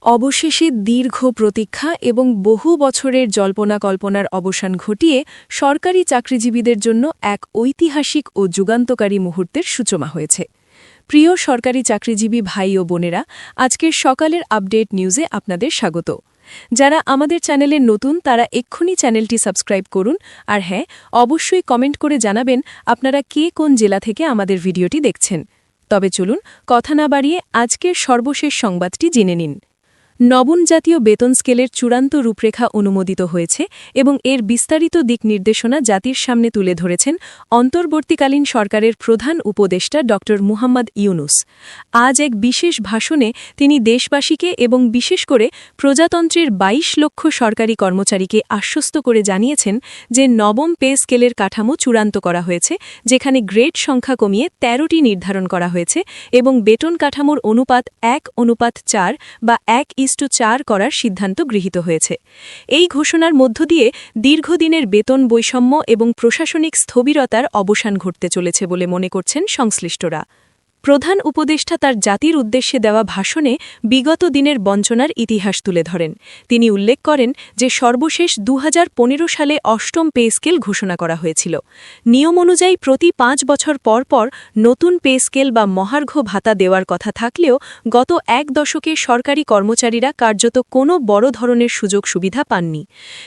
অবশেষে দীর্ঘ প্রতীক্ষা এবং বহু বছরের জল্পনা-কল্পনার অবসান ঘটিয়ে সরকারি চাকরিজীবীদের জন্য এক ঐতিহাসিক ও যুগান্তকারী মুহূর্তের সূচনা হয়েছে। প্রিয় সরকারি চাকরিজীবী ভাই ও বোনেরা, আজকের সকালের আপডেট নিউজে আপনাদের স্বাগত। যারা আমাদের চ্যানেলে নতুন তারা এক্ষুনি চ্যানেলটি সাবস্ক্রাইব করুন, আর হ্যাঁ, অবশ্যই কমেন্ট করে জানাবেন আপনারা কে কোন জেলা থেকে আমাদের ভিডিওটি দেখছেন। তবে চলুন কথা না বাড়িয়ে আজকের সর্বশেষ সংবাদটি জেনে নিন। নবম জাতীয় বেতন স্কেলের চূড়ান্ত রূপরেখা অনুমোদিত হয়েছে এবং এর বিস্তারিত দিক নির্দেশনা জাতির সামনে তুলে ধরেছেন অন্তর্বর্তীকালীন সরকারের প্রধান উপদেষ্টা ড. মুহাম্মদ ইউনুস। আজ এক বিশেষ ভাষণে তিনি দেশবাসীকে এবং বিশেষ করে প্রজাতন্ত্রের ২২ লক্ষ সরকারি কর্মচারীকে আশ্বস্ত করে জানিয়েছেন যে নবম পে স্কেলের কাঠামো চূড়ান্ত করা হয়েছে, যেখানে গ্রেড সংখ্যা কমিয়ে ১৩টি নির্ধারণ করা হয়েছে এবং বেতন কাঠামোর অনুপাত ১:৪ বা ১:৪ করার সিদ্ধান্ত গৃহীত হয়েছে। এই ঘোষণার মধ্য দিয়ে দীর্ঘদিনের বেতন বৈষম্য এবং প্রশাসনিক স্থবিরতার অবসান ঘটতে চলেছে বলে মনে করছেন সংশ্লিষ্টরা। প্রধান উপদেষ্টা তার জাতির উদ্দেশ্যে দেওয়া ভাষণে বিগত দিনের বঞ্চনার ইতিহাস তুলে ধরেন। তিনি উল্লেখ করেন যে সর্বশেষ ২০১৫ সালে অষ্টম পে স্কেল ঘোষণা করা হয়েছিল। নিয়ম অনুযায়ী প্রতি ৫ বছর পর পর নতুন পে স্কেল বা মহার্ঘ ভাতা দেওয়ার কথা থাকলেও গত এক দশকে সরকারি কর্মচারীরা কার্যত কোনো বড় ধরনের সুযোগ সুবিধা পাননি।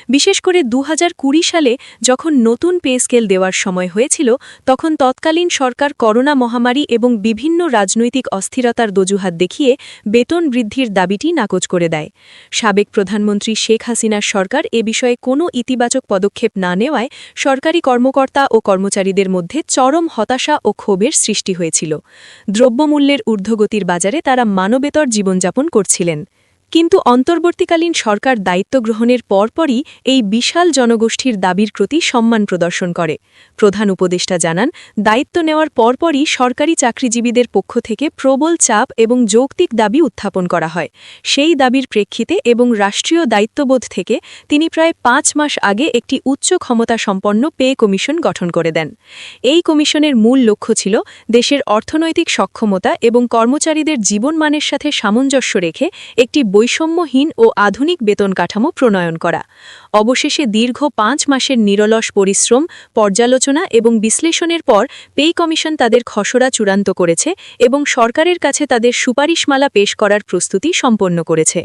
বিশেষ করে ২০২০ সালে যখন নতুন পে স্কেল দেওয়ার সময় হয়েছিল, তখন তৎকালীন সরকার করোনা মহামারী এবং বিভিন্ন রাজনৈতিক অস্থিরতার দজুহাত দেখিয়ে বেতন বৃদ্ধির দাবিটি নাকচ করে দেয়। সাবেক প্রধানমন্ত্রী শেখ হাসিনার সরকার এ বিষয়ে কোনো ইতিবাচক পদক্ষেপ না নেওয়ায় সরকারি কর্মকর্তা ও কর্মচারীদের মধ্যে চরম হতাশা ও ক্ষোভের সৃষ্টি হয়েছিল। দ্রব্যমূল্যের ঊর্ধ্বগতির বাজারে তারা মানবেতর জীবনযাপন করছিলেন। কিন্তু অন্তর্বর্তীকালীন সরকার দায়িত্ব গ্রহণের পরপরই এই বিশাল জনগোষ্ঠীর দাবির প্রতি সম্মান প্রদর্শন করে। প্রধান উপদেষ্টা জানান, দায়িত্ব নেওয়ার পরপরই সরকারি চাকরিজীবীদের পক্ষ থেকে প্রবল চাপ এবং যৌক্তিক দাবি উত্থাপন করা হয়। সেই দাবির প্রেক্ষিতে এবং রাষ্ট্রীয় দায়িত্ববোধ থেকে তিনি প্রায় ৫ মাস আগে একটি উচ্চ ক্ষমতা সম্পন্ন পে কমিশন গঠন করে দেন। এই কমিশনের মূল লক্ষ্য ছিল দেশের অর্থনৈতিক সক্ষমতা এবং কর্মচারীদের জীবনমানের সাথে সামঞ্জস্য রেখে একটি বৈষম্যহীন ও আধুনিক বেতন কাঠামো প্রণয়ন করা। অবশেষে দীর্ঘ ৫ মাসের নিরলস পরিশ্রম, পর্যালোচনা এবং বিশ্লেষণের পর পে কমিশন তাদের খসড়া চূড়ান্ত করেছে এবং সরকারের কাছে তাদের সুপারিশমালা পেশ করার প্রস্তুতি সম্পন্ন করেছে।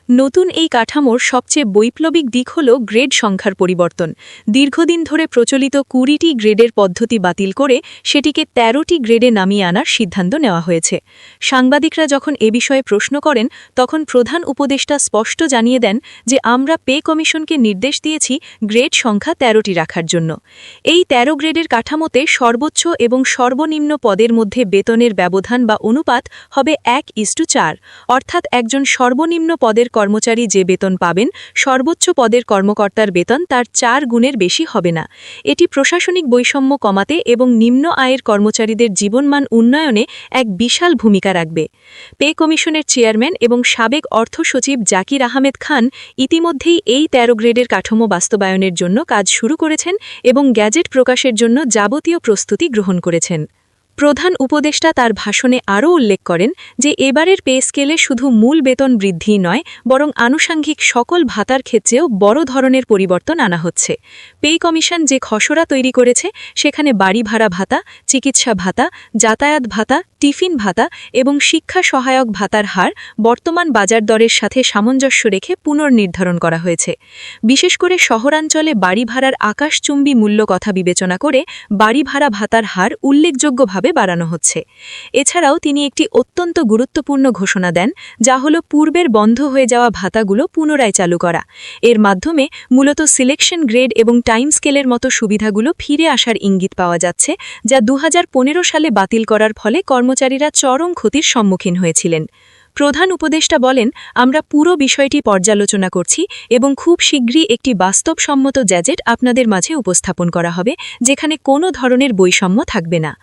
নতুন এই কাঠামোর সবচেয়ে বৈপ্লবিক দিক হল গ্রেড সংখ্যার পরিবর্তন। দীর্ঘদিন ধরে প্রচলিত ২০টি গ্রেডের পদ্ধতি বাতিল করে সেটিকে ১৩টি গ্রেডে নামিয়ে আনার সিদ্ধান্ত নেওয়া হয়েছে। সাংবাদিকরা যখন এ বিষয়ে প্রশ্ন করেন, তখন প্রধান উপদেষ্টা স্পষ্ট জানিয়ে দেন যে আমরা পে কমিশনকে নির্দেশ দিয়েছি গ্রেড সংখ্যা ১৩টি রাখার জন্য। এই ১৩ গ্রেডের কাঠামোতে সর্বোচ্চ এবং সর্বনিম্ন পদের মধ্যে বেতনের ব্যবধান বা অনুপাত হবে ১:৪, অর্থাৎ একজন সর্বনিম্ন পদের কর্মচারী যে বেতন পাবেন, সর্বোচ্চ পদের কর্মকর্তার বেতন তার ৪ গুণের বেশি হবে না। এটি প্রশাসনিক বৈষম্য কমাতে এবং নিম্ন আয়ের কর্মচারীদের জীবনমান উন্নয়নে এক বিশাল ভূমিকা রাখবে। পে কমিশনের চেয়ারম্যান এবং সাবেক অর্থ সচিব জাকির আহমেদ খান ইতিমধ্যেই এই ১৩ গ্রেডের কাঠামো বাস্তবায়নের জন্য কাজ শুরু করেছেন এবং গ্যাজেট প্রকাশের জন্য যাবতীয় প্রস্তুতি গ্রহণ করেছেন। প্রধান উপদেষ্টা তার ভাষণে আরও উল্লেখ করেন যে এবারের পে স্কেলে শুধু মূল বেতন বৃদ্ধি নয়, বরং আনুষাঙ্গিক সকল ভাতার ক্ষেত্রেও বড় ধরনের পরিবর্তন আনা হচ্ছে। পে কমিশন যে খসড়া তৈরি করেছে সেখানে বাড়ি ভাড়া ভাতা, চিকিৎসা ভাতা, যাতায়াত ভাতা, টিফিন ভাতা এবং শিক্ষা সহায়ক ভাতার হার বর্তমান বাজার দরের সাথে সামঞ্জস্য রেখে পুনর্নির্ধারণ করা হয়েছে। বিশেষ করে শহরাঞ্চলে বাড়ি ভাড়ার আকাশচুম্বী মূল্য কথা বিবেচনা করে বাড়ি ভাড়া ভাতার হার উল্লেখযোগ্যভাবে বাড়ানো হচ্ছে। এছাড়াও তিনি একটি অত্যন্ত গুরুত্বপূর্ণ ঘোষণা দেন, যা হল পূর্বের বন্ধ হয়ে যাওয়া ভাতাগুলো পুনরায় চালু করা। এর মাধ্যমে মূলত সিলেকশন গ্রেড এবং টাইম স্কেলের মতো সুবিধাগুলো ফিরে আসার ইঙ্গিত পাওয়া যাচ্ছে, যা ২০১৫ সালে বাতিল করার ফলে কর্মচারীরা চরম ক্ষতির সম্মুখীন হয়েছিলেন। প্রধান উপদেষ্টা বলেন, আমরা পুরো বিষয়টি পর্যালোচনা করছি এবং খুব শীঘ্রই একটি বাস্তবসম্মত গ্যাজেট আপনাদের মাঝে উপস্থাপন করা হবে, যেখানে কোনো ধরনের বৈষম্য থাকবে না।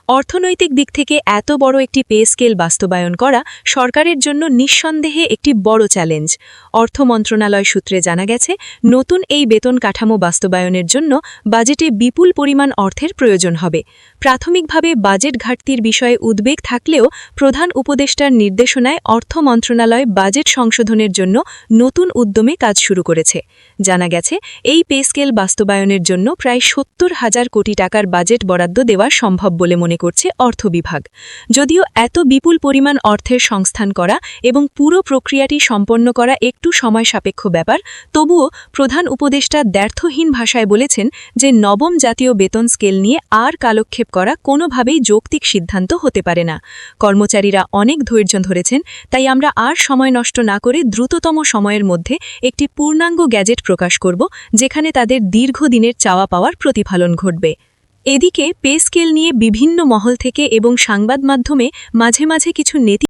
অর্থনৈতিক দিক থেকে এত বড় একটি পে স্কেল বাস্তবায়ন করা সরকারের জন্য নিঃসন্দেহে একটি বড় চ্যালেঞ্জ। অর্থ মন্ত্রণালয় সূত্রে জানা গেছে, নতুন এই বেতন কাঠামো বাস্তবায়নের জন্য বাজেটে বিপুল পরিমাণ অর্থের প্রয়োজন হবে। প্রাথমিকভাবে বাজেট ঘাটতির বিষয়ে উদ্বেগ থাকলেও প্রধান উপদেষ্টার নির্দেশনায় অর্থ মন্ত্রণালয় বাজেট সংশোধনের জন্য নতুন উদ্যমে কাজ শুরু করেছে। জানা গেছে, এই পে স্কেল বাস্তবায়নের জন্য প্রায় ৭০,০০০ কোটি টাকার বাজেট বরাদ্দ দেওয়া সম্ভব বলে মনে করছে অর্থ বিভাগ। যদিও এত বিপুল পরিমাণ অর্থের সংস্থান করা এবং পুরো প্রক্রিয়াটি সম্পন্ন করা একটু সময় সাপেক্ষ ব্যাপার, তবুও প্রধান উপদেষ্টা দ্ব্যর্থহীন ভাষায় বলেছেন যে নবম জাতীয় বেতন স্কেল নিয়ে আর কালক্ষেপ করা কোনোভাবেই যৌক্তিক সিদ্ধান্ত হতে পারে না। কর্মচারীরা অনেক ধৈর্য ধরেছেন, তাই আমরা আর সময় নষ্ট না করে দ্রুততম সময়ের মধ্যে একটি পূর্ণাঙ্গ গ্যাজেট প্রকাশ করব, যেখানে তাদের দীর্ঘদিনের চাওয়া পাওয়ার প্রতিফলন ঘটবে। এদিকে পে স্কেল নিয়ে বিভিন্ন মহল থেকে এবং সংবাদ মাধ্যমে মাঝে মাঝে কিছু নেতি